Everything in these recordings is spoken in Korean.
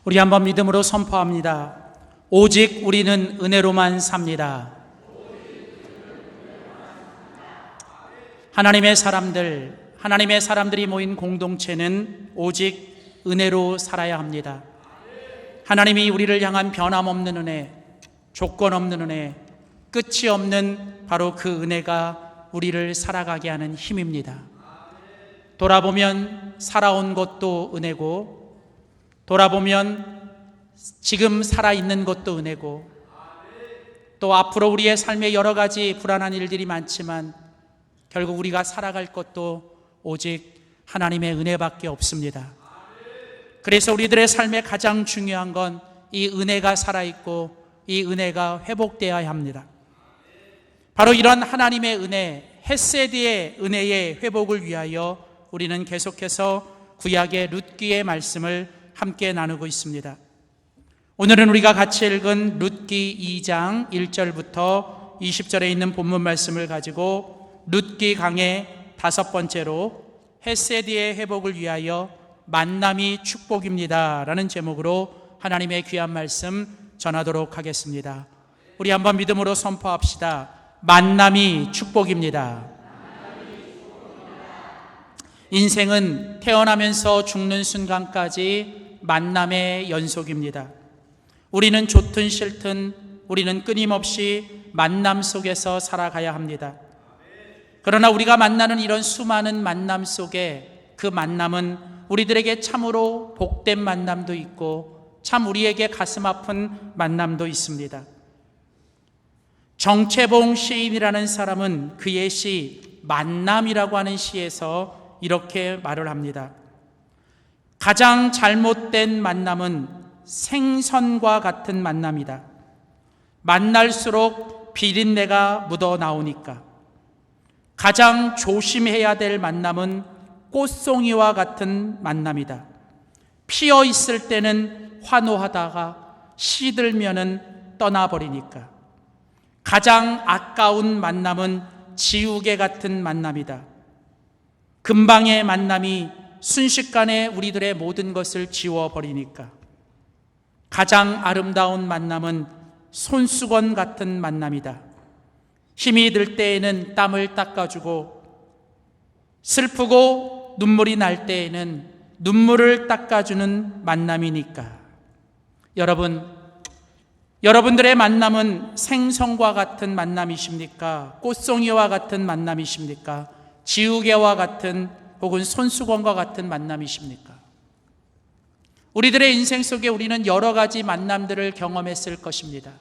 우리 한번 믿음으로 선포합니다. 오직 우리는 은혜로만 삽니다. 하나님의 사람들이 모인 공동체는 오직 은혜로 살아야 합니다. 하나님이 우리를 향한 변함없는 은혜, 조건 없는 은혜, 끝이 없는 바로 그 은혜가 우리를 살아가게 하는 힘입니다. 돌아보면 살아온 것도 은혜고, 돌아보면 지금 살아있는 것도 은혜고, 또 앞으로 우리의 삶에 여러 가지 불안한 일들이 많지만 결국 우리가 살아갈 것도 오직 하나님의 은혜밖에 없습니다. 그래서 우리들의 삶에 가장 중요한 건 이 은혜가 살아있고 이 은혜가 회복되어야 합니다. 바로 이런 하나님의 은혜, 헤세드의 은혜의 회복을 위하여 우리는 계속해서 구약의 룻기의 말씀을 함께 나누고 있습니다. 오늘은 우리가 같이 읽은 룻기 2장 1절부터 20절에 있는 본문 말씀을 가지고 룻기 강의 5번째로 헤세드의 회복을 위하여 만남이 축복입니다 라는 제목으로 하나님의 귀한 말씀 전하도록 하겠습니다. 우리 한번 믿음으로 선포합시다. 만남이 축복입니다. 인생은 태어나면서 죽는 순간까지 만남의 연속입니다. 우리는 좋든 싫든 우리는 끊임없이 만남 속에서 살아가야 합니다. 그러나 우리가 만나는 이런 수많은 만남 속에 그 만남은 우리들에게 참으로 복된 만남도 있고 참 우리에게 가슴 아픈 만남도 있습니다. 정채봉 시인이라는 사람은 그의 시 만남이라고 하는 시에서 이렇게 말을 합니다. 가장 잘못된 만남은 생선과 같은 만남이다. 만날수록 비린내가 묻어 나오니까. 가장 조심해야 될 만남은 꽃송이와 같은 만남이다. 피어 있을 때는 환호하다가 시들면은 떠나버리니까. 가장 아까운 만남은 지우개 같은 만남이다. 금방의 만남이 순식간에 우리들의 모든 것을 지워버리니까. 가장 아름다운 만남은 손수건 같은 만남이다. 힘이 들 때에는 땀을 닦아주고 슬프고 눈물이 날 때에는 눈물을 닦아주는 만남이니까. 여러분들의 만남은 생선과 같은 만남이십니까? 꽃송이와 같은 만남이십니까? 지우개와 같은 혹은 손수건과 같은 만남이십니까? 우리들의 인생 속에 우리는 여러 가지 만남들을 경험했을 것입니다.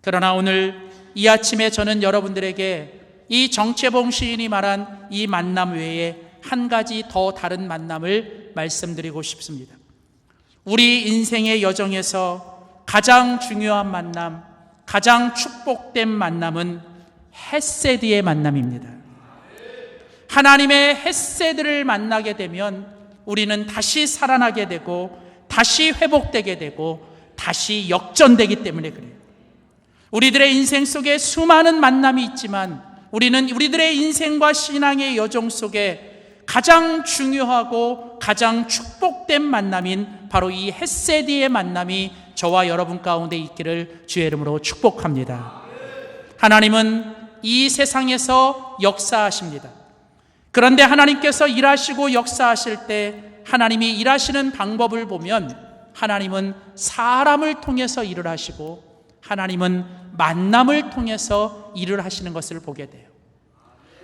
그러나 오늘 이 아침에 저는 여러분들에게 이 정채봉 시인이 말한 이 만남 외에 한 가지 더 다른 만남을 말씀드리고 싶습니다. 우리 인생의 여정에서 가장 중요한 만남, 가장 축복된 만남은 헤세드의 만남입니다. 하나님의 헤세드를 만나게 되면 우리는 다시 살아나게 되고 다시 회복되게 되고 다시 역전되기 때문에 그래요. 우리들의 인생 속에 수많은 만남이 있지만 우리는 우리들의 인생과 신앙의 여정 속에 가장 중요하고 가장 축복된 만남인 바로 이 헤세드의 만남이 저와 여러분 가운데 있기를 주의 이름으로 축복합니다. 하나님은 이 세상에서 역사하십니다. 그런데 하나님께서 일하시고 역사하실 때 하나님이 일하시는 방법을 보면 하나님은 사람을 통해서 일을 하시고 하나님은 만남을 통해서 일을 하시는 것을 보게 돼요.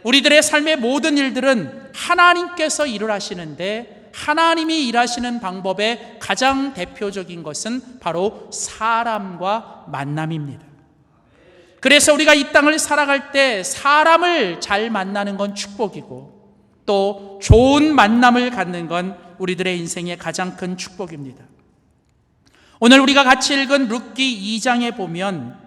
우리들의 삶의 모든 일들은 하나님께서 일을 하시는데 하나님이 일하시는 방법의 가장 대표적인 것은 바로 사람과 만남입니다. 그래서 우리가 이 땅을 살아갈 때 사람을 잘 만나는 건 축복이고 또 좋은 만남을 갖는 건 우리들의 인생의 가장 큰 축복입니다. 오늘 우리가 같이 읽은 룻기 2장에 보면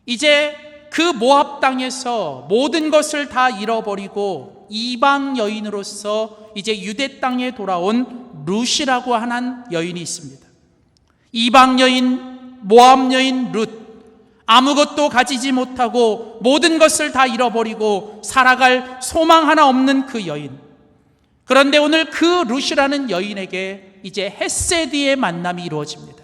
이제 그 모압 땅에서 모든 것을 다 잃어버리고 이방 여인으로서 이제 유대 땅에 돌아온 룻이라고 하는 여인이 있습니다. 이방 여인, 모압 여인 룻, 아무것도 가지지 못하고 모든 것을 다 잃어버리고 살아갈 소망 하나 없는 그 여인. 그런데 오늘 그 룻이라는 여인에게 이제 헷세디의 만남이 이루어집니다.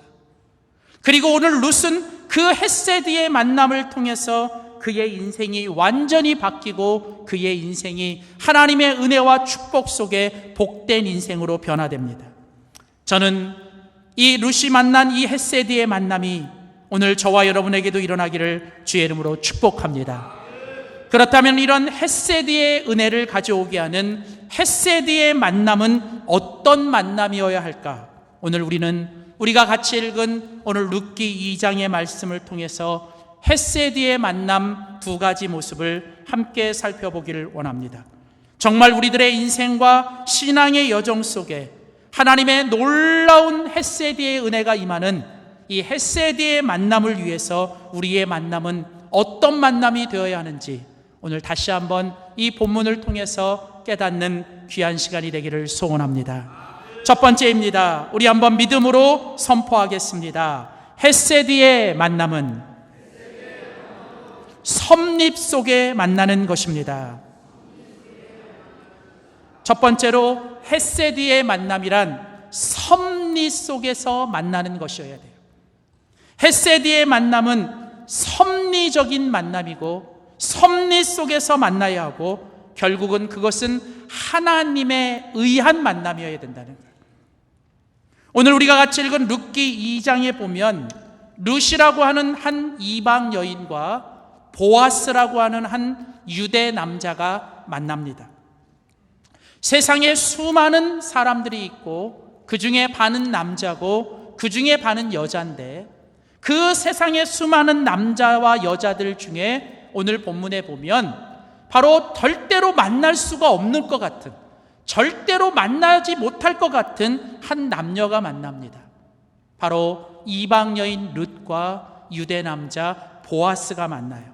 그리고 오늘 룻은 그 헷세디의 만남을 통해서 그의 인생이 완전히 바뀌고 그의 인생이 하나님의 은혜와 축복 속에 복된 인생으로 변화됩니다. 저는 이 룻이 만난 이 헷세디의 만남이 오늘 저와 여러분에게도 일어나기를 주의 이름으로 축복합니다. 그렇다면 이런 헷세디의 은혜를 가져오게 하는 헷세디의 만남은 어떤 만남이어야 할까? 오늘 우리가 같이 읽은 오늘 룻기 2장의 말씀을 통해서 헷세디의 만남 두 가지 모습을 함께 살펴보기를 원합니다. 정말 우리들의 인생과 신앙의 여정 속에 하나님의 놀라운 헷세디의 은혜가 임하는 이 헷세디의 만남을 위해서 우리의 만남은 어떤 만남이 되어야 하는지 오늘 다시 한번 이 본문을 통해서 깨닫는 귀한 시간이 되기를 소원합니다. 첫 번째입니다. 우리 한번 믿음으로 선포하겠습니다. 헷세디의 만남은 섭립 속에 만나는 것입니다. 첫 번째로 헷세디의 만남이란 섭리 속에서 만나는 것이어야 돼요. 헷세디의 만남은 섭리적인 만남이고 섭리 속에서 만나야 하고 결국은 그것은 하나님에 의한 만남이어야 된다는 거예요. 오늘 우리가 같이 읽은 룻기 2장에 보면 룻이라고 하는 한 이방 여인과 보아스라고 하는 한 유대 남자가 만납니다. 세상에 수많은 사람들이 있고 그 중에 반은 남자고 그 중에 반은 여자인데 그 세상의 수많은 남자와 여자들 중에 오늘 본문에 보면 바로 절대로 만날 수가 없는 것 같은, 절대로 만나지 못할 것 같은 한 남녀가 만납니다. 바로 이방 여인 룻과 유대 남자 보아스가 만나요.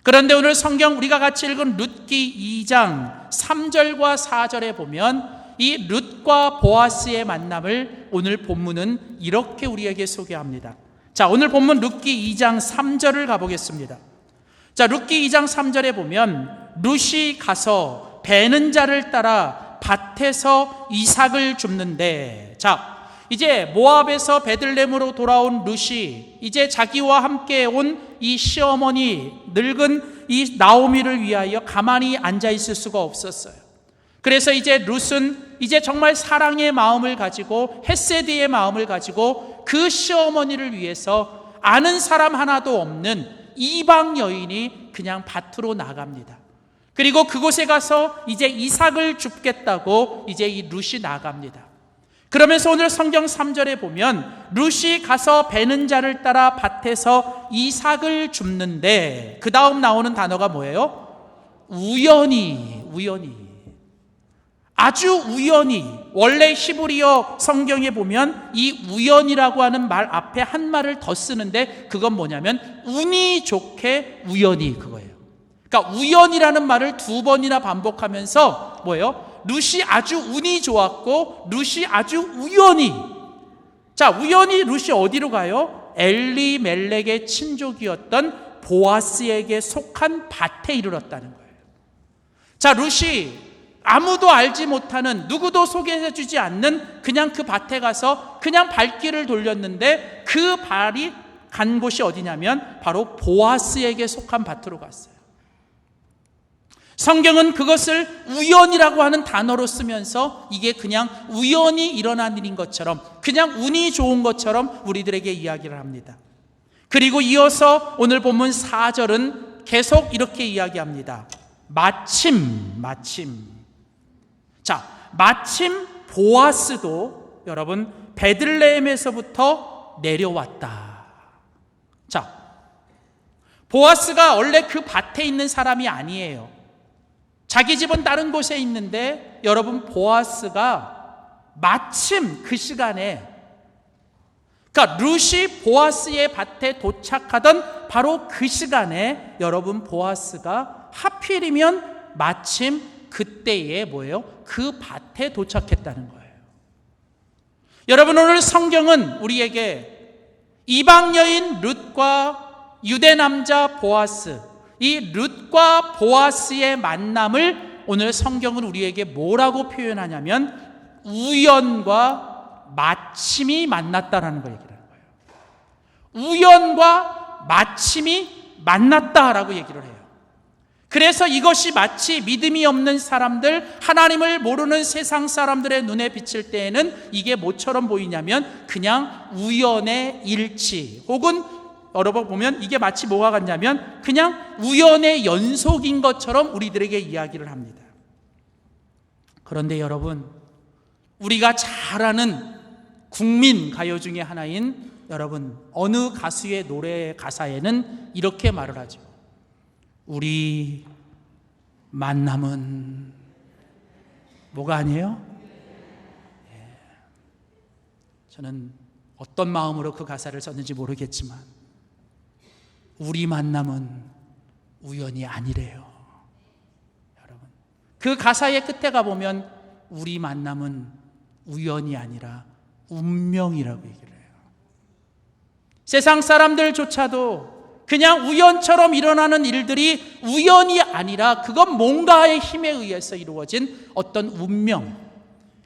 그런데 오늘 성경 우리가 같이 읽은 룻기 2장 3절과 4절에 보면 이 룻과 보아스의 만남을 오늘 본문은 이렇게 우리에게 소개합니다. 자, 오늘 본문 룻기 2장 3절을 가보겠습니다. 자, 룻기 2장 3절에 보면 룻이 가서 베는 자를 따라 밭에서 이삭을 줍는데, 자, 이제 모압에서 베들레헴으로 돌아온 룻이 이제 자기와 함께 온 이 시어머니 늙은 이 나오미를 위하여 가만히 앉아 있을 수가 없었어요. 그래서 이제 룻은 이제 정말 사랑의 마음을 가지고 헷세디의 마음을 가지고 그 시어머니를 위해서 아는 사람 하나도 없는 이방 여인이 그냥 밭으로 나갑니다. 그리고 그곳에 가서 이제 이삭을 줍겠다고 이제 이 룻이 나갑니다. 그러면서 오늘 성경 3절에 보면 룻이 가서 베는 자를 따라 밭에서 이삭을 줍는데 그 다음 나오는 단어가 뭐예요? 우연히. 아주 우연히. 원래 히브리어 성경에 보면 이 우연이라고 하는 말 앞에 한 말을 더 쓰는데 그건 뭐냐면 운이 좋게 우연히 그거예요. 그러니까 우연이라는 말을 두 번이나 반복하면서 뭐예요? 룻이 아주 운이 좋았고 룻이 아주 우연히, 자, 우연히 룻이 어디로 가요? 엘리멜렉의 친족이었던 보아스에게 속한 밭에 이르렀다는 거예요. 자, 룻이 아무도 알지 못하는, 누구도 소개해주지 않는 그냥 그 밭에 가서 그냥 발길을 돌렸는데 그 발이 간 곳이 어디냐면 바로 보아스에게 속한 밭으로 갔어요. 성경은 그것을 우연이라고 하는 단어로 쓰면서 이게 그냥 우연히 일어난 일인 것처럼, 그냥 운이 좋은 것처럼 우리들에게 이야기를 합니다. 그리고 이어서 오늘 본문 4절은 계속 이렇게 이야기합니다. 마침. 자, 마침 보아스도 여러분 베들레헴에서부터 내려왔다. 자, 보아스가 원래 그 밭에 있는 사람이 아니에요. 자기 집은 다른 곳에 있는데 여러분 보아스가 마침 그 시간에, 그러니까 룻이 보아스의 밭에 도착하던 바로 그 시간에 여러분 보아스가 하필이면 마침 그때에 뭐예요? 그 밭에 도착했다는 거예요. 여러분 오늘 성경은 우리에게 이방 여인 룻과 유대 남자 보아스, 이 룻과 보아스의 만남을 오늘 성경은 우리에게 뭐라고 표현하냐면 우연과 마침이 만났다라는 걸 얘기를 하는 거예요. 우연과 마침이 만났다라고 얘기를 해요. 그래서 이것이 마치 믿음이 없는 사람들, 하나님을 모르는 세상 사람들의 눈에 비칠 때에는 이게 뭐처럼 보이냐면 그냥 우연의 일치, 혹은 여러분 보면 이게 마치 뭐가 같냐면 그냥 우연의 연속인 것처럼 우리들에게 이야기를 합니다. 그런데 여러분, 우리가 잘 아는 국민 가요 중에 하나인 여러분, 어느 가수의 노래 가사에는 이렇게 말을 하죠. 우리 만남은 뭐가 아니에요? 저는 어떤 마음으로 그 가사를 썼는지 모르겠지만 우리 만남은 우연이 아니래요. 여러분, 그 가사의 끝에 가보면 우리 만남은 우연이 아니라 운명이라고 얘기를 해요. 세상 사람들조차도 그냥 우연처럼 일어나는 일들이 우연이 아니라 그건 뭔가의 힘에 의해서 이루어진 어떤 운명.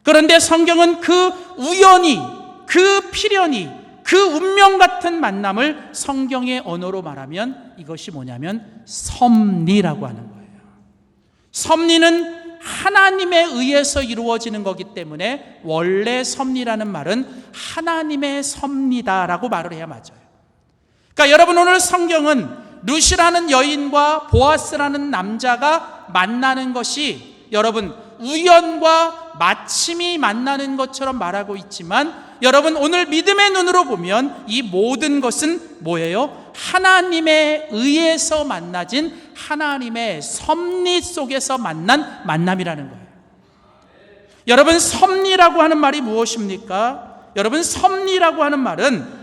그런데 성경은 그 우연이, 그 필연이, 그 운명 같은 만남을 성경의 언어로 말하면 이것이 뭐냐면 섭리라고 하는 거예요. 섭리는 하나님에 의해서 이루어지는 거기 때문에 원래 섭리라는 말은 하나님의 섭리다라고 말을 해야 맞아요. 그러니까 여러분, 오늘 성경은 룻이라는 여인과 보아스라는 남자가 만나는 것이 여러분 우연과 마침이 만나는 것처럼 말하고 있지만 여러분, 오늘 믿음의 눈으로 보면 이 모든 것은 뭐예요? 하나님에 의해서 만나진 하나님의 섭리 속에서 만난 만남이라는 거예요. 여러분, 섭리라고 하는 말이 무엇입니까? 여러분, 섭리라고 하는 말은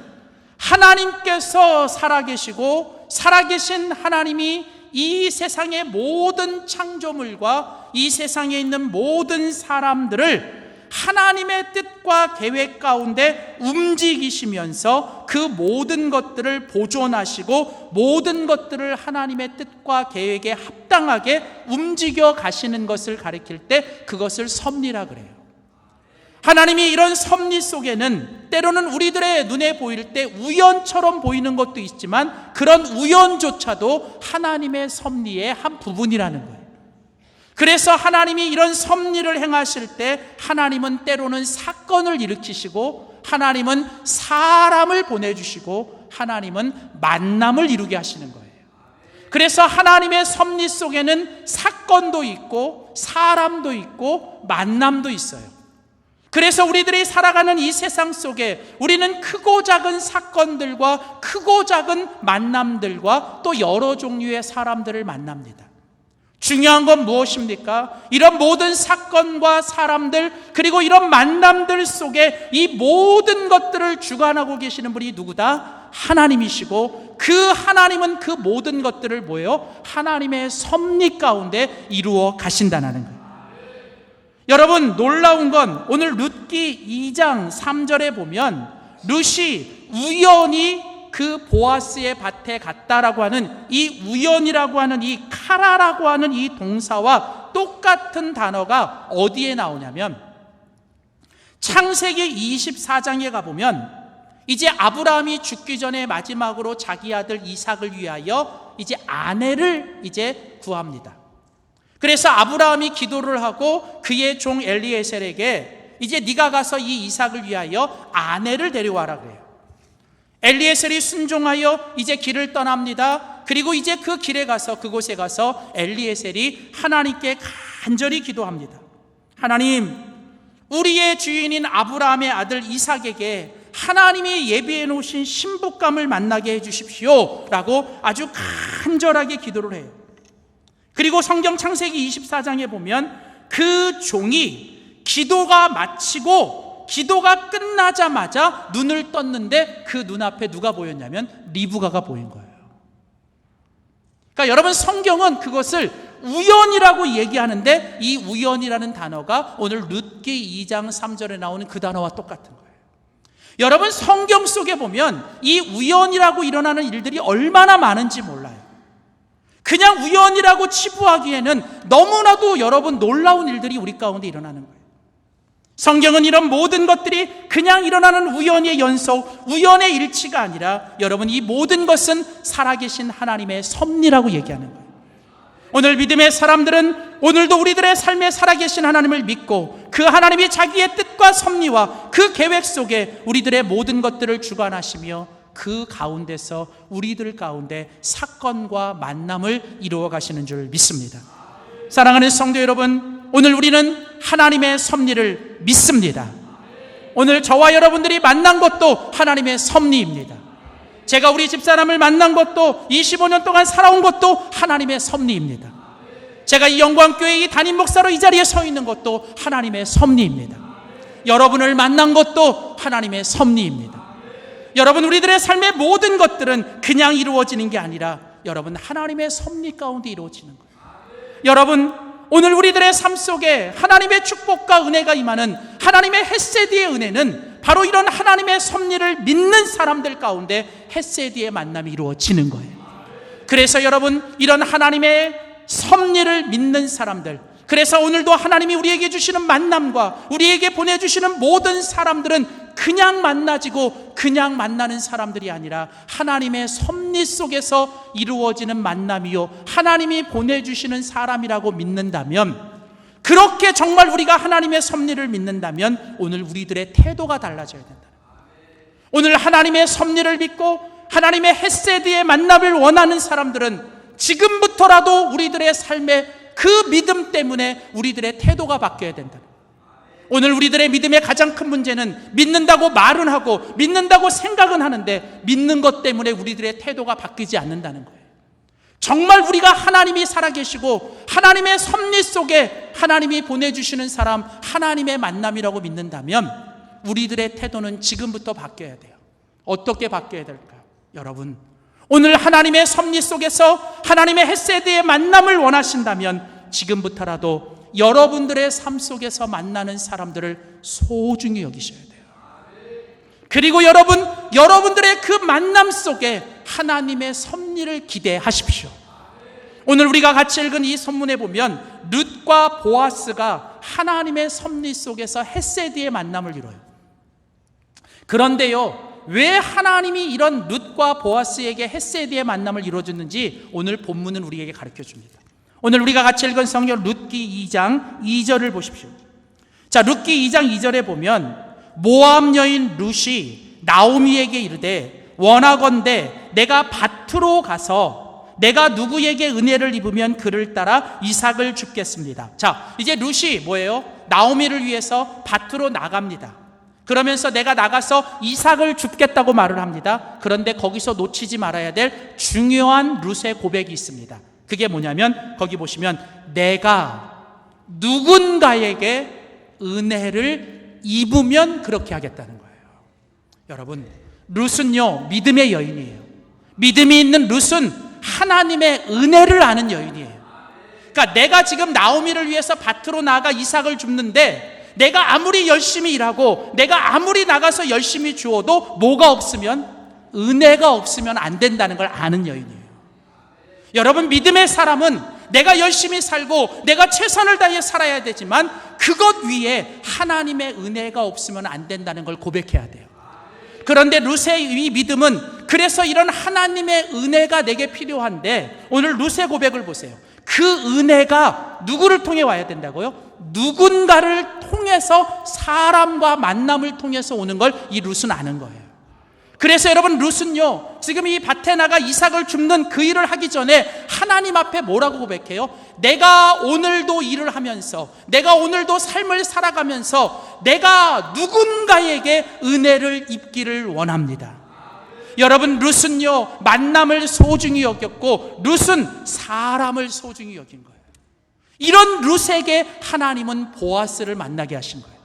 하나님께서 살아계시고 살아계신 하나님이 이 세상의 모든 창조물과 이 세상에 있는 모든 사람들을 하나님의 뜻과 계획 가운데 움직이시면서 그 모든 것들을 보존하시고 모든 것들을 하나님의 뜻과 계획에 합당하게 움직여 가시는 것을 가리킬 때 그것을 섭리라 그래요. 하나님이 이런 섭리 속에는 때로는 우리들의 눈에 보일 때 우연처럼 보이는 것도 있지만 그런 우연조차도 하나님의 섭리의 한 부분이라는 거예요. 그래서 하나님이 이런 섭리를 행하실 때 하나님은 때로는 사건을 일으키시고 하나님은 사람을 보내주시고 하나님은 만남을 이루게 하시는 거예요. 그래서 하나님의 섭리 속에는 사건도 있고 사람도 있고 만남도 있어요. 그래서 우리들이 살아가는 이 세상 속에 우리는 크고 작은 사건들과 크고 작은 만남들과 또 여러 종류의 사람들을 만납니다. 중요한 건 무엇입니까? 이런 모든 사건과 사람들 그리고 이런 만남들 속에 이 모든 것들을 주관하고 계시는 분이 누구다? 하나님이시고 그 하나님은 그 모든 것들을 뭐예요? 하나님의 섭리 가운데 이루어 가신다는 거예요. 여러분, 놀라운 건 오늘 룻기 2장 3절에 보면 룻이 우연히 그 보아스의 밭에 갔다라고 하는 이 우연이라고 하는 이 카라라고 하는 이 동사와 똑같은 단어가 어디에 나오냐면 창세기 24장에 가보면 이제 아브라함이 죽기 전에 마지막으로 자기 아들 이삭을 위하여 이제 아내를 이제 구합니다. 그래서 아브라함이 기도를 하고 그의 종 엘리에셀에게 이제 네가 가서 이 이삭을 위하여 아내를 데려와라 그래요. 엘리에셀이 순종하여 이제 길을 떠납니다. 그리고 이제 그 길에 가서 그곳에 가서 엘리에셀이 하나님께 간절히 기도합니다. 하나님, 우리의 주인인 아브라함의 아들 이삭에게 하나님이 예비해 놓으신 신부감을 만나게 해 주십시오 라고 아주 간절하게 기도를 해요. 그리고 성경 창세기 24장에 보면 그 종이 기도가 마치고 기도가 끝나자마자 눈을 떴는데 그 눈앞에 누가 보였냐면 리브가가 보인 거예요. 그러니까 여러분, 성경은 그것을 우연이라고 얘기하는데 이 우연이라는 단어가 오늘 룻기 2장 3절에 나오는 그 단어와 똑같은 거예요. 여러분, 성경 속에 보면 이 우연이라고 일어나는 일들이 얼마나 많은지 몰라요. 그냥 우연이라고 치부하기에는 너무나도 여러분 놀라운 일들이 우리 가운데 일어나는 거예요. 성경은 이런 모든 것들이 그냥 일어나는 우연의 연속, 우연의 일치가 아니라 여러분 이 모든 것은 살아계신 하나님의 섭리라고 얘기하는 거예요. 오늘 믿음의 사람들은 오늘도 우리들의 삶에 살아계신 하나님을 믿고 그 하나님이 자기의 뜻과 섭리와 그 계획 속에 우리들의 모든 것들을 주관하시며 그 가운데서 우리들 가운데 사건과 만남을 이루어 가시는 줄 믿습니다. 사랑하는 성도 여러분, 오늘 우리는 하나님의 섭리를 믿습니다. 오늘 저와 여러분들이 만난 것도 하나님의 섭리입니다. 제가 우리 집사람을 만난 것도 25년 동안 살아온 것도 하나님의 섭리입니다. 제가 이 영광교회 이 담임 목사로 이 자리에 서 있는 것도 하나님의 섭리입니다. 여러분을 만난 것도 하나님의 섭리입니다. 여러분, 우리들의 삶의 모든 것들은 그냥 이루어지는 게 아니라 여러분 하나님의 섭리 가운데 이루어지는 거예요. 여러분, 오늘 우리들의 삶 속에 하나님의 축복과 은혜가 임하는 하나님의 헤세드의 은혜는 바로 이런 하나님의 섭리를 믿는 사람들 가운데 헤세드의 만남이 이루어지는 거예요. 그래서 여러분, 이런 하나님의 섭리를 믿는 사람들, 그래서 오늘도 하나님이 우리에게 주시는 만남과 우리에게 보내주시는 모든 사람들은 그냥 만나지고 그냥 만나는 사람들이 아니라 하나님의 섭리 속에서 이루어지는 만남이요 하나님이 보내주시는 사람이라고 믿는다면, 그렇게 정말 우리가 하나님의 섭리를 믿는다면 오늘 우리들의 태도가 달라져야 된다. 오늘 하나님의 섭리를 믿고 하나님의 헤세드의 만남을 원하는 사람들은 지금부터라도 우리들의 삶의 그 믿음 때문에 우리들의 태도가 바뀌어야 된다. 오늘 우리들의 믿음의 가장 큰 문제는 믿는다고 말은 하고 믿는다고 생각은 하는데 믿는 것 때문에 우리들의 태도가 바뀌지 않는다는 거예요. 정말 우리가 하나님이 살아계시고 하나님의 섭리 속에 하나님이 보내주시는 사람, 하나님의 만남이라고 믿는다면 우리들의 태도는 지금부터 바뀌어야 돼요. 어떻게 바뀌어야 될까요? 여러분, 오늘 하나님의 섭리 속에서 하나님의 헤세드의 만남을 원하신다면 지금부터라도 여러분들의 삶 속에서 만나는 사람들을 소중히 여기셔야 돼요. 그리고 여러분들의 그 만남 속에 하나님의 섭리를 기대하십시오. 오늘 우리가 같이 읽은 이 본문에 보면 룻과 보아스가 하나님의 섭리 속에서 헤세드의 만남을 이뤄요. 그런데요, 왜 하나님이 이런 룻과 보아스에게 헤세드의 만남을 이루어줬는지 오늘 본문은 우리에게 가르쳐줍니다. 오늘 우리가 같이 읽은 성경 룻기 2장 2절을 보십시오. 자, 룻기 2장 2절에 보면 모압 여인 룻이 나오미에게 이르되 원하건대 내가 밭으로 가서 내가 누구에게 은혜를 입으면 그를 따라 이삭을 줍겠습니다. 자, 이제 룻이 뭐예요? 나오미를 위해서 밭으로 나갑니다. 그러면서 내가 나가서 이삭을 줍겠다고 말을 합니다. 그런데 거기서 놓치지 말아야 될 중요한 룻의 고백이 있습니다. 그게 뭐냐면 거기 보시면 내가 누군가에게 은혜를 입으면 그렇게 하겠다는 거예요. 여러분, 룻은요 믿음의 여인이에요. 믿음이 있는 룻은 하나님의 은혜를 아는 여인이에요. 그러니까 내가 지금 나오미를 위해서 밭으로 나가 이삭을 줍는데 내가 아무리 열심히 일하고 내가 아무리 나가서 열심히 주어도 뭐가 없으면, 은혜가 없으면 안 된다는 걸 아는 여인이에요. 여러분, 믿음의 사람은 내가 열심히 살고 내가 최선을 다해 살아야 되지만 그것 위에 하나님의 은혜가 없으면 안 된다는 걸 고백해야 돼요. 그런데 룻의 이 믿음은 그래서 이런 하나님의 은혜가 내게 필요한데 오늘 룻의 고백을 보세요. 그 은혜가 누구를 통해 와야 된다고요? 누군가를 통해서, 사람과 만남을 통해서 오는 걸 이 룻은 아는 거예요. 그래서 여러분, 룻은요 지금 이 밭에 나가 이삭을 줍는 그 일을 하기 전에 하나님 앞에 뭐라고 고백해요? 내가 오늘도 일을 하면서, 내가 오늘도 삶을 살아가면서 내가 누군가에게 은혜를 입기를 원합니다. 여러분, 룻은요 만남을 소중히 여겼고 룻은 사람을 소중히 여긴 거예요. 이런 룻에게 하나님은 보아스를 만나게 하신 거예요.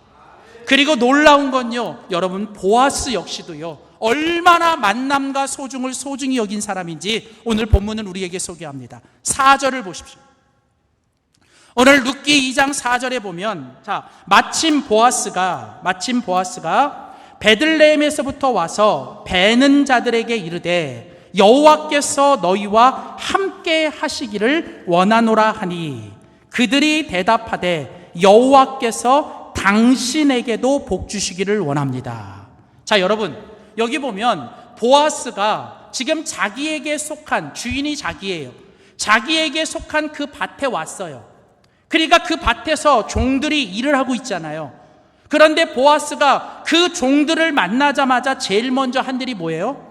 그리고 놀라운 건요, 여러분, 보아스 역시도요 얼마나 만남과 소중을 소중히 여긴 사람인지 오늘 본문은 우리에게 소개합니다. 4절을 보십시오. 오늘 룻기 2장 4절에 보면, 자, 마침 보아스가 베들레헴에서부터 와서 베는 자들에게 이르되 여호와께서 너희와 함께 하시기를 원하노라 하니 그들이 대답하되 여호와께서 당신에게도 복 주시기를 원합니다. 자, 여러분, 여기 보면 보아스가 지금 자기에게 속한, 주인이 자기예요. 자기에게 속한 그 밭에 왔어요. 그러니까 그 밭에서 종들이 일을 하고 있잖아요. 그런데 보아스가 그 종들을 만나자마자 제일 먼저 한 일이 뭐예요?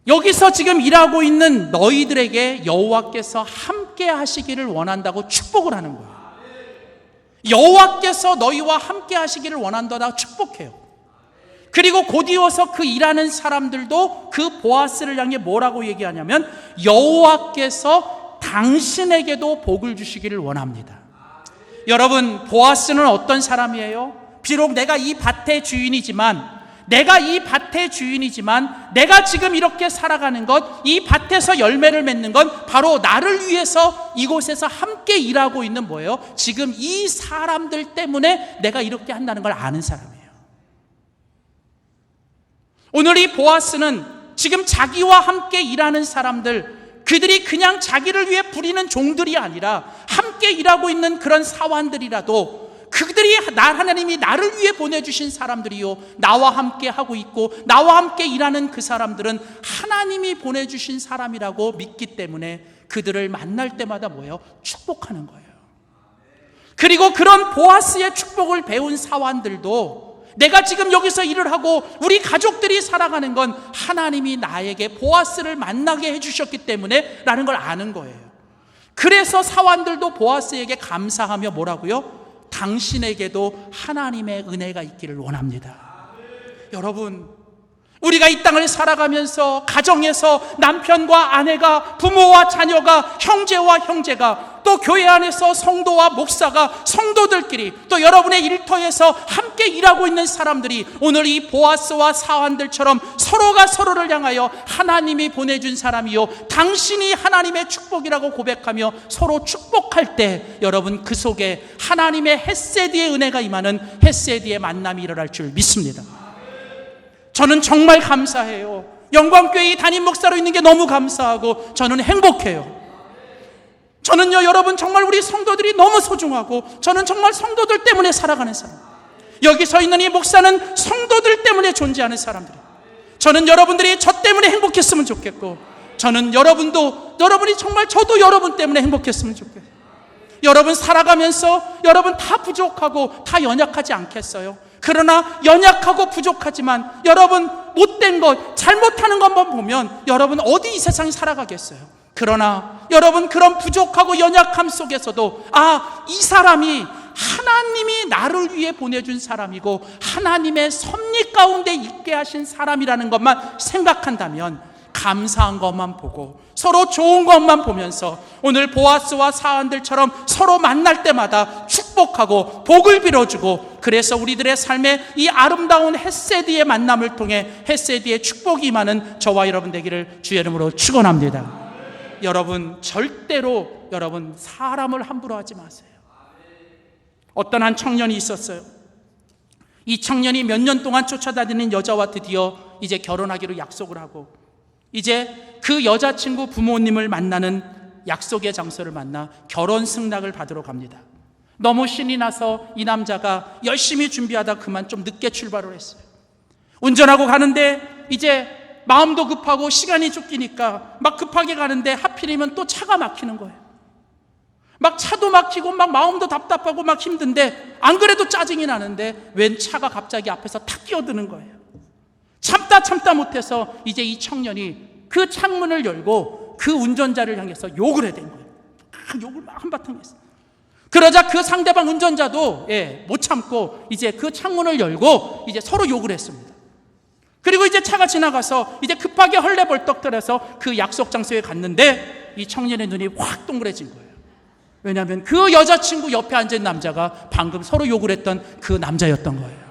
여기서 지금 일하고 있는 너희들에게 여호와께서 함께 하시기를 원한다고 축복을 하는 거예요. 여호와께서 너희와 함께 하시기를 원한다고 축복해요. 그리고 곧 이어서 그 일하는 사람들도 그 보아스를 향해 뭐라고 얘기하냐면 여호와께서 당신에게도 복을 주시기를 원합니다. 여러분, 보아스는 어떤 사람이에요? 비록 내가 이 밭의 주인이지만 내가 지금 이렇게 살아가는 것, 이 밭에서 열매를 맺는 건 바로 나를 위해서 이곳에서 함께 일하고 있는 뭐예요? 지금 이 사람들 때문에 내가 이렇게 한다는 걸 아는 사람이에요. 오늘 이 보아스는 지금 자기와 함께 일하는 사람들, 그들이 그냥 자기를 위해 부리는 종들이 아니라 함께 일하고 있는 그런 사환들이라도 그들이 하나님이 나를 위해 보내주신 사람들이요, 나와 함께 하고 있고 나와 함께 일하는 그 사람들은 하나님이 보내주신 사람이라고 믿기 때문에 그들을 만날 때마다 뭐예요? 축복하는 거예요. 그리고 그런 보아스의 축복을 배운 사환들도 내가 지금 여기서 일을 하고 우리 가족들이 살아가는 건 하나님이 나에게 보아스를 만나게 해주셨기 때문에 라는 걸 아는 거예요. 그래서 사환들도 보아스에게 감사하며 뭐라고요? 당신에게도 하나님의 은혜가 있기를 원합니다. 여러분, 우리가 이 땅을 살아가면서 가정에서 남편과 아내가, 부모와 자녀가, 형제와 형제가, 또 교회 안에서 성도와 목사가, 성도들끼리, 또 여러분의 일터에서 함께 일하고 있는 사람들이 오늘 이 보아스와 사환들처럼 서로가 서로를 향하여 하나님이 보내준 사람이요, 당신이 하나님의 축복이라고 고백하며 서로 축복할 때 여러분, 그 속에 하나님의 헤세드의 은혜가 임하는 헤세드의 만남이 일어날 줄 믿습니다. 저는 정말 감사해요. 영광교회 담임 목사로 있는 게 너무 감사하고 저는 행복해요. 저는요, 여러분, 정말 우리 성도들이 너무 소중하고 저는 정말 성도들 때문에 살아가는 사람. 여기 서 있는 이 목사는 성도들 때문에 존재하는 사람들이에요. 저는 여러분들이 저 때문에 행복했으면 좋겠고, 저는 여러분이 정말 저도 여러분 때문에 행복했으면 좋겠어요. 여러분 살아가면서 여러분 다 부족하고 다 연약하지 않겠어요? 그러나 연약하고 부족하지만 여러분 못된 것, 잘못하는 것만 보면 여러분 어디 이 세상에 살아가겠어요? 그러나 여러분 그런 부족하고 연약함 속에서도 이 사람이 하나님이 나를 위해 보내준 사람이고 하나님의 섭리 가운데 있게 하신 사람이라는 것만 생각한다면 감사한 것만 보고 서로 좋은 것만 보면서 오늘 보아스와 사환들처럼 서로 만날 때마다 축복하고 복을 빌어주고, 그래서 우리들의 삶에 이 아름다운 헤세드의 만남을 통해 헤세드의 축복이 임하는 저와 여러분 되기를 주의 이름으로 축원합니다. 여러분, 절대로 여러분 사람을 함부로 하지 마세요. 어떤 한 청년이 있었어요. 이 청년이 몇 년 동안 쫓아다니는 여자와 드디어 이제 결혼하기로 약속을 하고 이제 그 여자친구 부모님을 만나는 약속의 장소를 만나 결혼 승낙을 받으러 갑니다. 너무 신이 나서 이 남자가 열심히 준비하다 그만 좀 늦게 출발을 했어요. 운전하고 가는데 이제 마음도 급하고 시간이 쫓기니까 막 급하게 가는데 하필이면 또 차가 막히는 거예요. 막 차도 막히고 막 마음도 답답하고 막 힘든데 안 그래도 짜증이 나는데 웬 차가 갑자기 앞에서 탁 끼어드는 거예요. 참다 못해서 이제 이 청년이 그 창문을 열고 그 운전자를 향해서 욕을 해댄 거예요. 욕을 막 한바탕 했어요. 그러자 그 상대방 운전자도 못 참고 이제 그 창문을 열고 이제 서로 욕을 했습니다. 그리고 이제 차가 지나가서 이제 급하게 헐레벌떡들어서 그 약속 장소에 갔는데 이 청년의 눈이 확 동그래진 거예요. 왜냐하면 그 여자친구 옆에 앉은 남자가 방금 서로 욕을 했던 그 남자였던 거예요.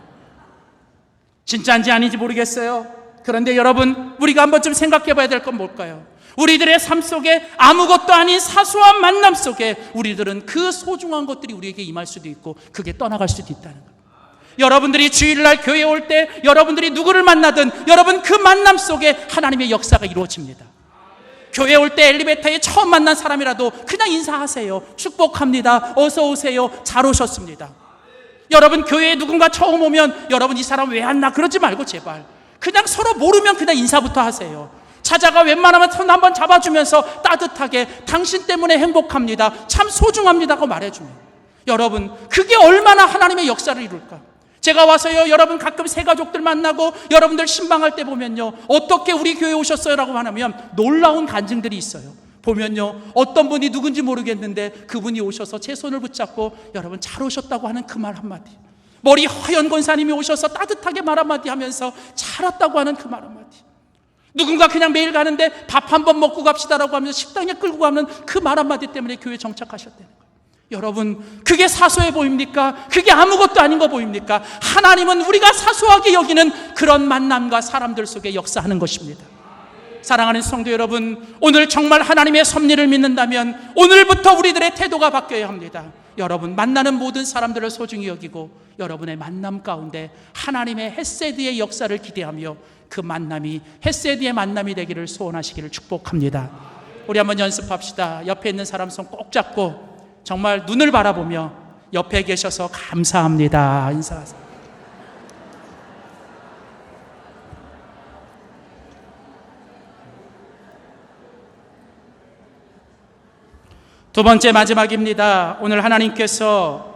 진짜인지 아닌지 모르겠어요. 그런데 여러분, 우리가 한 번쯤 생각해 봐야 될 건 뭘까요? 우리들의 삶 속에 아무것도 아닌 사소한 만남 속에 우리들은 그 소중한 것들이 우리에게 임할 수도 있고 그게 떠나갈 수도 있다는 거예요. 여러분들이 주일날 교회에 올 때 여러분들이 누구를 만나든 여러분 그 만남 속에 하나님의 역사가 이루어집니다. 교회 올 때 엘리베이터에 처음 만난 사람이라도 그냥 인사하세요. 축복합니다. 어서 오세요. 잘 오셨습니다. 여러분 교회에 누군가 처음 오면 여러분 이 사람 왜 안 나? 그러지 말고 제발 그냥 서로 모르면 그냥 인사부터 하세요. 찾아가 웬만하면 손 한번 잡아주면서 따뜻하게 당신 때문에 행복합니다. 참 소중합니다고 말해주면 여러분 그게 얼마나 하나님의 역사를 이룰까. 제가 와서요 여러분 가끔 새 가족들 만나고 여러분들 신방할 때 보면요 어떻게 우리 교회 오셨어요? 라고 하면 놀라운 간증들이 있어요. 보면요 어떤 분이 누군지 모르겠는데 그분이 오셔서 제 손을 붙잡고 여러분 잘 오셨다고 하는 그 말 한마디, 머리 허연 권사님이 오셔서 따뜻하게 말 한마디 하면서 잘 왔다고 하는 그 말 한마디, 누군가 그냥 매일 가는데 밥 한 번 먹고 갑시다라고 하면서 식당에 끌고 가는 그 말 한마디 때문에 교회에 정착하셨다는 거예요. 여러분 그게 사소해 보입니까? 그게 아무것도 아닌 거 보입니까? 하나님은 우리가 사소하게 여기는 그런 만남과 사람들 속에 역사하는 것입니다. 사랑하는 성도 여러분, 오늘 정말 하나님의 섭리를 믿는다면 오늘부터 우리들의 태도가 바뀌어야 합니다. 여러분 만나는 모든 사람들을 소중히 여기고 여러분의 만남 가운데 하나님의 헤세드의 역사를 기대하며 그 만남이 헤세드의 만남이 되기를 소원하시기를 축복합니다. 우리 한번 연습합시다. 옆에 있는 사람 손 꼭 잡고 정말 눈을 바라보며 옆에 계셔서 감사합니다 인사하세요. 두 번째 마지막입니다. 오늘 하나님께서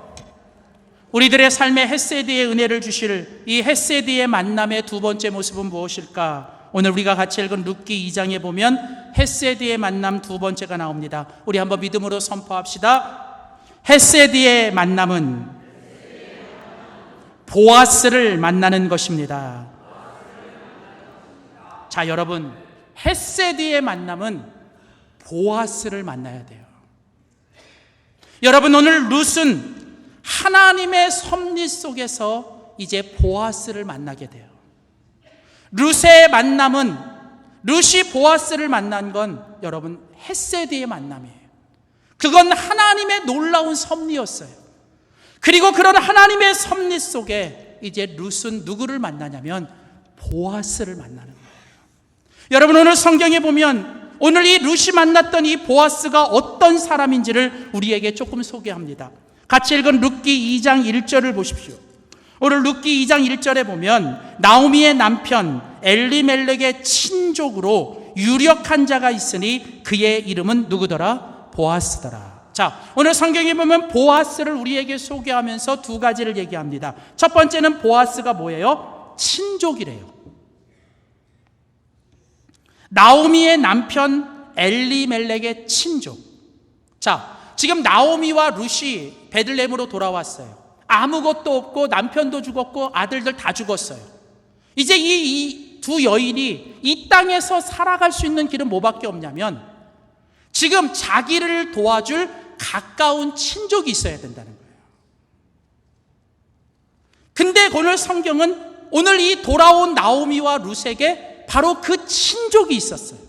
우리들의 삶에 헤세드의 은혜를 주실 이 헤세드의 만남의 두 번째 모습은 무엇일까? 오늘 우리가 같이 읽은 룻기 2장에 보면 헤세드의 만남 두 번째가 나옵니다. 우리 한번 믿음으로 선포합시다. 헤세드의 만남은 보아스를 만나는 것입니다. 자, 여러분, 헤세드의 만남은 보아스를 만나야 돼요. 여러분, 오늘 룻은 하나님의 섭리 속에서 이제 보아스를 만나게 돼요. 룻의 만남은, 룻이 보아스를 만난 건 여러분 헤세드의 만남이에요. 그건 하나님의 놀라운 섭리였어요. 그리고 그런 하나님의 섭리 속에 이제 룻은 누구를 만나냐면 보아스를 만나는 거예요. 여러분 오늘 성경에 보면 오늘 이 룻이 만났던 이 보아스가 어떤 사람인지를 우리에게 조금 소개합니다. 같이 읽은 룻기 2장 1절을 보십시오. 오늘 룻기 2장 1절에 보면 나오미의 남편 엘리멜렉의 친족으로 유력한 자가 있으니 그의 이름은 누구더라? 보아스더라. 자, 오늘 성경에 보면 보아스를 우리에게 소개하면서 두 가지를 얘기합니다. 첫 번째는 보아스가 뭐예요? 친족이래요. 나오미의 남편 엘리멜렉의 친족. 자, 지금 나오미와 룻이 베들레헴으로 돌아왔어요. 아무것도 없고 남편도 죽었고 아들들 다 죽었어요. 이제 이 두 여인이 이 땅에서 살아갈 수 있는 길은 뭐밖에 없냐면 지금 자기를 도와줄 가까운 친족이 있어야 된다는 거예요. 근데 오늘 성경은 오늘 이 돌아온 나오미와 룻에게 바로 그 친족이 있었어요.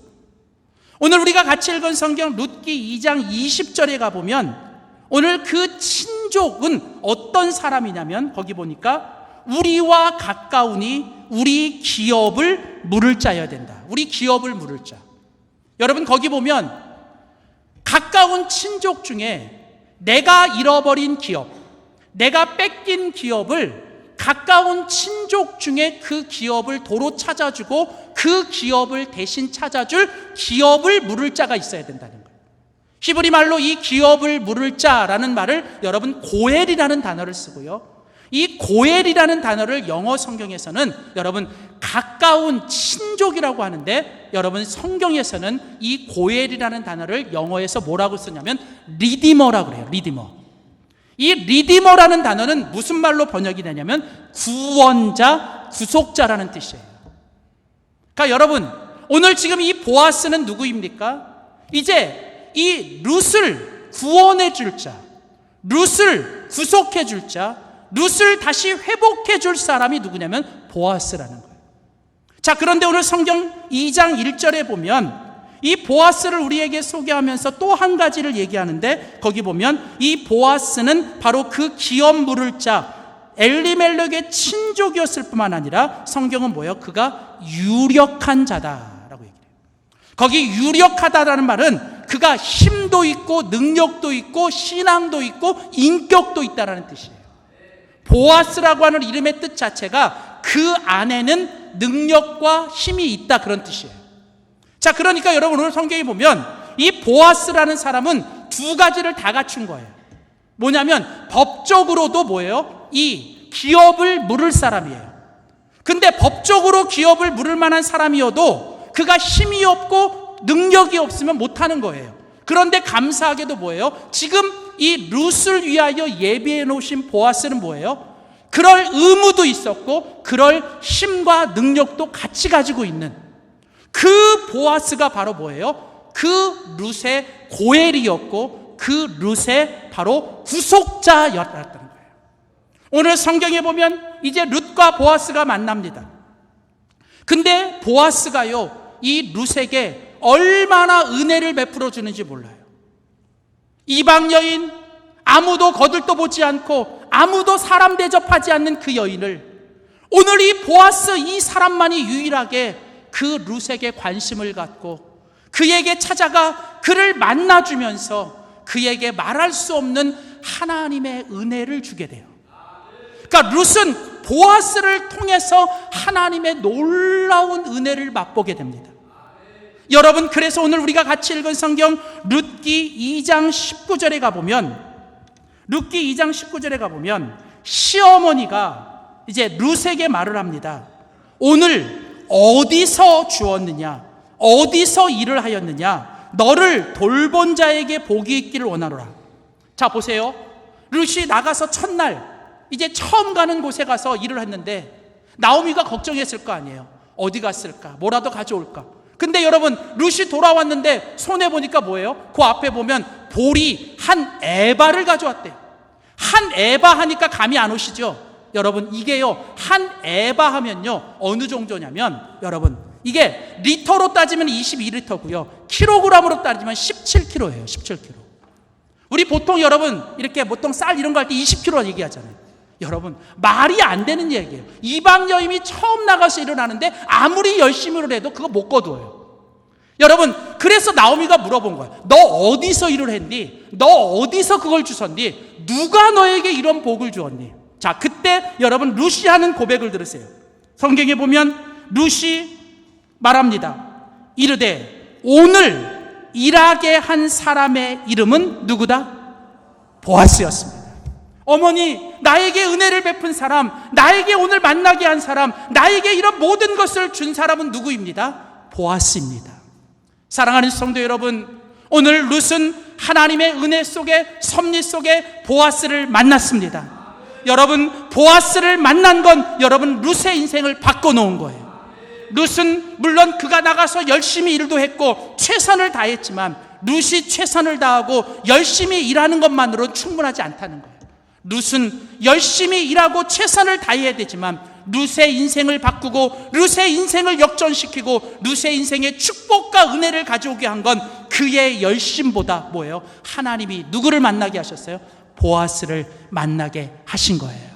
오늘 우리가 같이 읽은 성경 룻기 2장 20절에 가보면 오늘 그 친족은 어떤 사람이냐면 거기 보니까 우리와 가까우니 우리 기업을 물을 자여야 된다. 우리 기업을 물을 자. 여러분 거기 보면 가까운 친족 중에 내가 잃어버린 기업, 내가 뺏긴 기업을 가까운 친족 중에 그 기업을 도로 찾아주고 그 기업을 대신 찾아줄 기업을 물을 자가 있어야 된다는 거예요. 히브리 말로 이 기업을 물을 자라는 말을 여러분 고엘이라는 단어를 쓰고요. 이 고엘이라는 단어를 영어 성경에서는 여러분 가까운 친족이라고 하는데 여러분 성경에서는 이 고엘이라는 단어를 영어에서 뭐라고 쓰냐면 리디머라고 그래요. 리디머. 이 리디머라는 단어는 무슨 말로 번역이 되냐면 구원자, 구속자라는 뜻이에요. 그러니까 여러분 오늘 지금 이 보아스는 누구입니까? 이제 이 룻을 구원해 줄 자, 룻을 구속해 줄 자, 룻을 다시 회복해 줄 사람이 누구냐면 보아스라는 거예요. 자, 그런데 오늘 성경 2장 1절에 보면 이 보아스를 우리에게 소개하면서 또 한 가지를 얘기하는데 거기 보면 이 보아스는 바로 그 기업 물을 자 엘리멜렉의 친족이었을 뿐만 아니라 성경은 뭐예요? 그가 유력한 자다라고 얘기해요. 거기 유력하다라는 말은 그가 힘도 있고 능력도 있고 신앙도 있고 인격도 있다라는 뜻이에요. 보아스라고 하는 이름의 뜻 자체가 그 안에는 능력과 힘이 있다, 그런 뜻이에요. 자, 그러니까 여러분 오늘 성경에 보면 이 보아스라는 사람은 두 가지를 다 갖춘 거예요. 뭐냐면 법적으로도 뭐예요? 이 기업을 물을 사람이에요. 근데 법적으로 기업을 물을 만한 사람이어도 그가 힘이 없고 능력이 없으면 못하는 거예요. 그런데 감사하게도 뭐예요? 지금 이 룻을 위하여 예비해 놓으신 보아스는 뭐예요? 그럴 의무도 있었고 그럴 힘과 능력도 같이 가지고 있는 그 보아스가 바로 뭐예요? 그 룻의 고엘이었고 그 룻의 바로 구속자였다는 거예요. 오늘 성경에 보면 이제 룻과 보아스가 만납니다. 근데 보아스가요, 이 룻에게 얼마나 은혜를 베풀어 주는지 몰라요. 이방 여인, 아무도 거들떠 보지 않고 아무도 사람 대접하지 않는 그 여인을 오늘 이 보아스 이 사람만이 유일하게 그 룻에게 관심을 갖고 그에게 찾아가 그를 만나주면서 그에게 말할 수 없는 하나님의 은혜를 주게 돼요. 그러니까 룻은 보아스를 통해서 하나님의 놀라운 은혜를 맛보게 됩니다. 여러분, 그래서 오늘 우리가 같이 읽은 성경 룻기 2장 19절에 가보면 룻기 2장 19절에 가보면 시어머니가 이제 룻에게 말을 합니다. 오늘 어디서 주었느냐, 어디서 일을 하였느냐, 너를 돌본 자에게 복이 있기를 원하노라. 자, 보세요. 룻이 나가서 첫날 이제 처음 가는 곳에 가서 일을 했는데 나오미가 걱정했을 거 아니에요. 어디 갔을까? 뭐라도 가져올까? 근데 여러분, 룻이 돌아왔는데 손에 보니까 뭐예요? 그 앞에 보면 보리 한 에바를 가져왔대요. 한 에바 하니까 감이 안 오시죠? 여러분, 이게요, 한 에바 하면요 어느 정도냐면 여러분, 이게 리터로 따지면 22리터고요 킬로그램으로 따지면 17kg예요. 17kg. 우리 보통 여러분 이렇게 보통 쌀 이런 거 할 때 20kg 얘기하잖아요. 여러분, 말이 안 되는 얘기예요. 이방 여인이 처음 나가서 일을 하는데 아무리 열심히 해도 그거 못 거둬요. 여러분, 그래서 나오미가 물어본 거야. 너 어디서 일을 했니? 너 어디서 그걸 주웠니? 누가 너에게 이런 복을 주었니? 자, 그때 여러분 룻이 하는 고백을 들으세요. 성경에 보면 룻이 말합니다. 이르되 오늘 일하게 한 사람의 이름은 누구다? 보아스였습니다. 어머니, 나에게 은혜를 베푼 사람, 나에게 오늘 만나게 한 사람, 나에게 이런 모든 것을 준 사람은 누구입니다? 보아스입니다. 사랑하는 성도 여러분, 오늘 룻은 하나님의 은혜 속에, 섭리 속에 보아스를 만났습니다. 여러분, 보아스를 만난 건 여러분 룻의 인생을 바꿔놓은 거예요. 룻은 물론 그가 나가서 열심히 일도 했고 최선을 다했지만 룻이 최선을 다하고 열심히 일하는 것만으로는 충분하지 않다는 거예요. 룻은 열심히 일하고 최선을 다해야 되지만 룻의 인생을 바꾸고 룻의 인생을 역전시키고 룻의 인생에 축복과 은혜를 가져오게 한 건 그의 열심보다 뭐예요? 하나님이 누구를 만나게 하셨어요? 보아스를 만나게 하신 거예요.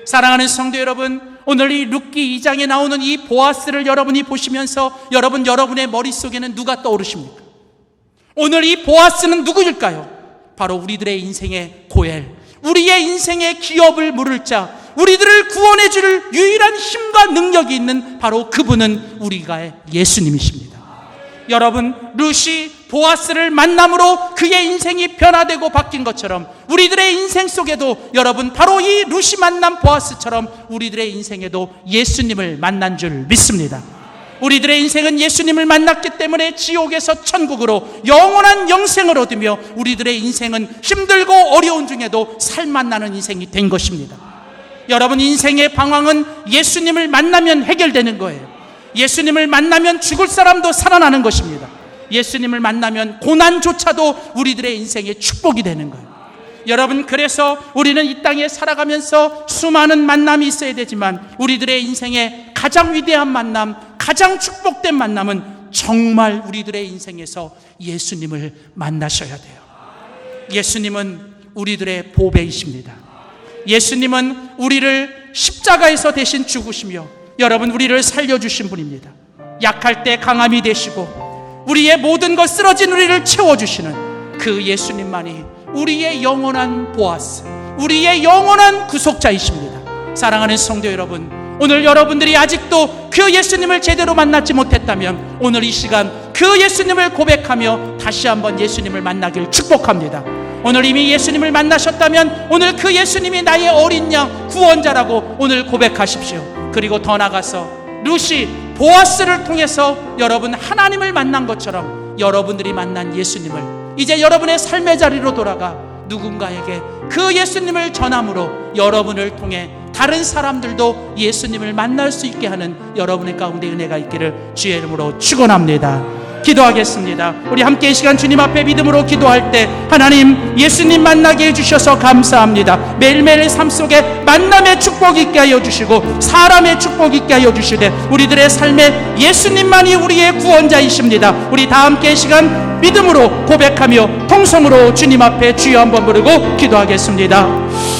사랑하는 성도 여러분, 오늘 이 룻기 2장에 나오는 이 보아스를 여러분이 보시면서 여러분의 머릿속에는 누가 떠오르십니까? 오늘 이 보아스는 누구일까요? 바로 우리들의 인생의 고엘, 우리의 인생의 기업을 물을 자, 우리들을 구원해 줄 유일한 힘과 능력이 있는 바로 그분은 우리가 예수님이십니다. 여러분, 룻이 보아스를 만남으로 그의 인생이 변화되고 바뀐 것처럼 우리들의 인생 속에도 여러분 바로 이 룻이 만난 보아스처럼 우리들의 인생에도 예수님을 만난 줄 믿습니다. 우리들의 인생은 예수님을 만났기 때문에 지옥에서 천국으로 영원한 영생을 얻으며 우리들의 인생은 힘들고 어려운 중에도 살맛나는 인생이 된 것입니다. 여러분, 인생의 방황은 예수님을 만나면 해결되는 거예요. 예수님을 만나면 죽을 사람도 살아나는 것입니다. 예수님을 만나면 고난조차도 우리들의 인생의 축복이 되는 거예요. 여러분, 그래서 우리는 이 땅에 살아가면서 수많은 만남이 있어야 되지만 우리들의 인생의 가장 위대한 만남, 가장 축복된 만남은 정말 우리들의 인생에서 예수님을 만나셔야 돼요. 예수님은 우리들의 보배이십니다. 예수님은 우리를 십자가에서 대신 죽으시며 여러분 우리를 살려주신 분입니다. 약할 때 강함이 되시고 우리의 모든 것 쓰러진 우리를 채워주시는 그 예수님만이 우리의 영원한 보아스, 우리의 영원한 구속자이십니다. 사랑하는 성도 여러분, 오늘 여러분들이 아직도 그 예수님을 제대로 만나지 못했다면 오늘 이 시간 그 예수님을 고백하며 다시 한번 예수님을 만나길 축복합니다. 오늘 이미 예수님을 만나셨다면 오늘 그 예수님이 나의 어린 양 구원자라고 오늘 고백하십시오. 그리고 더 나가서 루시 보아스를 통해서 여러분 하나님을 만난 것처럼 여러분들이 만난 예수님을 이제 여러분의 삶의 자리로 돌아가 누군가에게 그 예수님을 전함으로 여러분을 통해 다른 사람들도 예수님을 만날 수 있게 하는 여러분의 가운데 은혜가 있기를 주의 이름으로 축원합니다. 기도하겠습니다. 우리 함께 이 시간 주님 앞에 믿음으로 기도할 때 하나님 예수님 만나게 해주셔서 감사합니다. 매일매일 삶 속에 만남의 축복 있게 하여 주시고 사람의 축복 있게 하여 주시되 우리들의 삶에 예수님만이 우리의 구원자이십니다. 우리 다 함께 이 시간 믿음으로 고백하며 통성으로 주님 앞에 주여 한번 부르고 기도하겠습니다.